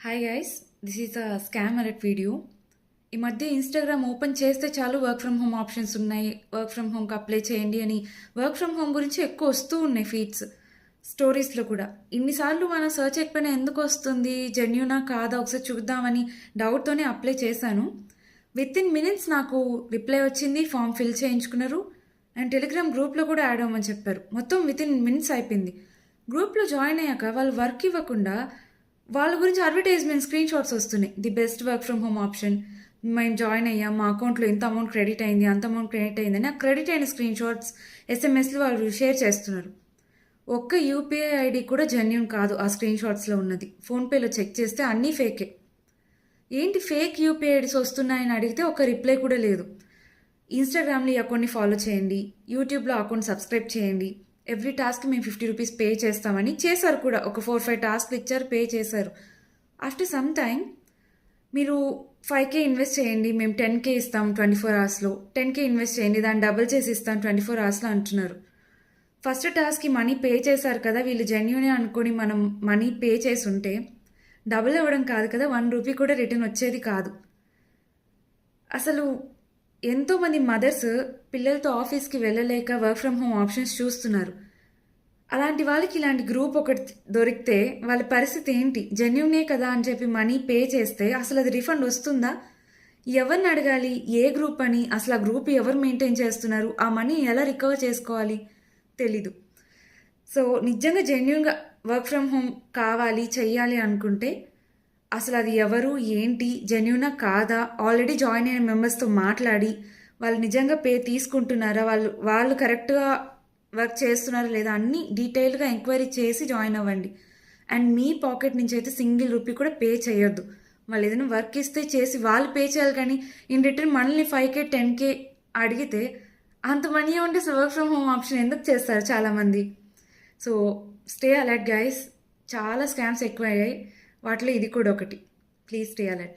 Hi guys, this is a scam alert video. ఈ మధ్య Instagram open చేస్తే చాలు వర్క్ ఫ్రమ్ హోమ్ ఆప్షన్స్ ఉన్నాయి, వర్క్ ఫ్రమ్ హోమ్కి అప్లై చేయండి అని వర్క్ ఫ్రమ్ హోమ్ గురించి ఎక్కువ వస్తూ ఉన్నాయి ఫీడ్స్, స్టోరీస్లో కూడా. ఇన్నిసార్లు మనం సర్చ్ చేయకపోయినా ఎందుకు వస్తుంది, జెన్యూనా కాదా ఒకసారి చూద్దామని డౌట్తోనే అప్లై చేశాను. విత్ ఇన్ మినిట్స్ నాకు రిప్లై వచ్చింది, ఫామ్ ఫిల్ చేయించుకున్నారు అండ్ టెలిగ్రామ్ గ్రూప్లో కూడా యాడ్ అవ్వమని చెప్పారు. మొత్తం విత్ ఇన్ మినిట్స్ అయిపోయింది. గ్రూప్లో జాయిన్ అయ్యాక వాళ్ళు వర్క్ ఇవ్వకుండా వాళ్ళ గురించి అడ్వర్టైజ్మెంట్ స్క్రీన్ షాట్స్ వస్తున్నాయి. The best work from home option, మేము జాయిన్ అయ్యాం, మా అకౌంట్లో ఇంత అమౌంట్ క్రెడిట్ అయింది, అంత అమౌంట్ క్రెడిట్ అయిందని ఆ క్రెడిట్ అయిన స్క్రీన్ షాట్స్ ఎస్ఎంఎస్లు వాళ్ళు షేర్ చేస్తున్నారు. ఒక్క యూపీఐ ఐడి కూడా జెన్యూన్ కాదు ఆ స్క్రీన్ షాట్స్లో ఉన్నది. ఫోన్పేలో చెక్ చేస్తే అన్నీ ఫేకే. ఏంటి ఫేక్ యూపీఐ ఐడీస్ వస్తున్నాయని అడిగితే ఒక రిప్లై కూడా లేదు. ఇన్స్టాగ్రామ్లో ఈ అకౌంట్ని ఫాలో చేయండి, యూట్యూబ్లో అకౌంట్ సబ్స్క్రైబ్ చేయండి, ఎవ్రీ టాస్క్ మేము 50 రూపీస్ పే చేస్తామని చేశారు కూడా. ఒక 4-5 టాస్క్లు ఇచ్చారు, పే చేశారు. ఆఫ్టర్ సమ్ టైం మీరు 5K ఇన్వెస్ట్ చేయండి, మేము 10K ఇస్తాం 24 అవర్స్లో, 10K ఇన్వెస్ట్ చేయండి, దాన్ని డబుల్ చేసి ఇస్తాం 24 అవర్స్లో అంటున్నారు. ఫస్ట్ టాస్క్కి మనీ పే చేశారు కదా, వీళ్ళు జెన్యూనే అనుకొని మనం మనీ పే చేసి ఉంటే డబుల్ అవ్వడం కాదు కదా, 1 రూపీ కూడా రిటర్న్ వచ్చేది కాదు. అసలు ఎంతోమంది మదర్స్ పిల్లలతో ఆఫీస్కి వెళ్ళలేక వర్క్ ఫ్రమ్ హోమ్ ఆప్షన్స్ చూస్తున్నారు. అలాంటి వాళ్ళకి ఇలాంటి గ్రూప్ ఒకటి దొరికితే వాళ్ళ పరిస్థితి ఏంటి? జెన్యూనే కదా అని చెప్పి మనీ పే చేస్తే అసలు అది రిఫండ్ వస్తుందా? ఎవరిని అడగాలి, ఏ గ్రూప్ అని, అసలు ఆ గ్రూప్ ఎవరు మెయింటైన్ చేస్తున్నారు, ఆ మనీ ఎలా రికవర్ చేసుకోవాలి తెలీదు. సో నిజంగా జెన్యూన్గా వర్క్ ఫ్రమ్ హోమ్ కావాలి, చెయ్యాలి అనుకుంటే అసలు అది ఎవరు, ఏంటి, జెన్యూనా కాదా, ఆల్రెడీ జాయిన్ అయిన మెంబర్స్తో మాట్లాడి వాళ్ళు నిజంగా పే తీసుకుంటున్నారా, వాళ్ళు కరెక్ట్గా వర్క్ చేస్తున్నారా లేదా అన్నీ డీటెయిల్గా ఎంక్వైరీ చేసి జాయిన్ అవ్వండి. అండ్ మీ పాకెట్ నుంచి అయితే సింగిల్ రూపీ కూడా పే చేయొద్దు. వాళ్ళు ఏదైనా వర్క్ ఇస్తే చేసి వాళ్ళు పే చేయాలి, కానీ ఇన్ రిటర్న్ మనల్ని 5K 10K అడిగితే అంత మనీ ఉంటే వర్క్ ఫ్రమ్ హోమ్ ఆప్షన్ ఎందుకు చేస్తారు చాలామంది. సో స్టే అలర్ట్ గైస్, చాలా స్కామ్స్ ఎక్కువ అయ్యాయి, వాటిలో ఇది కూడా ఒకటి. Please stay alert.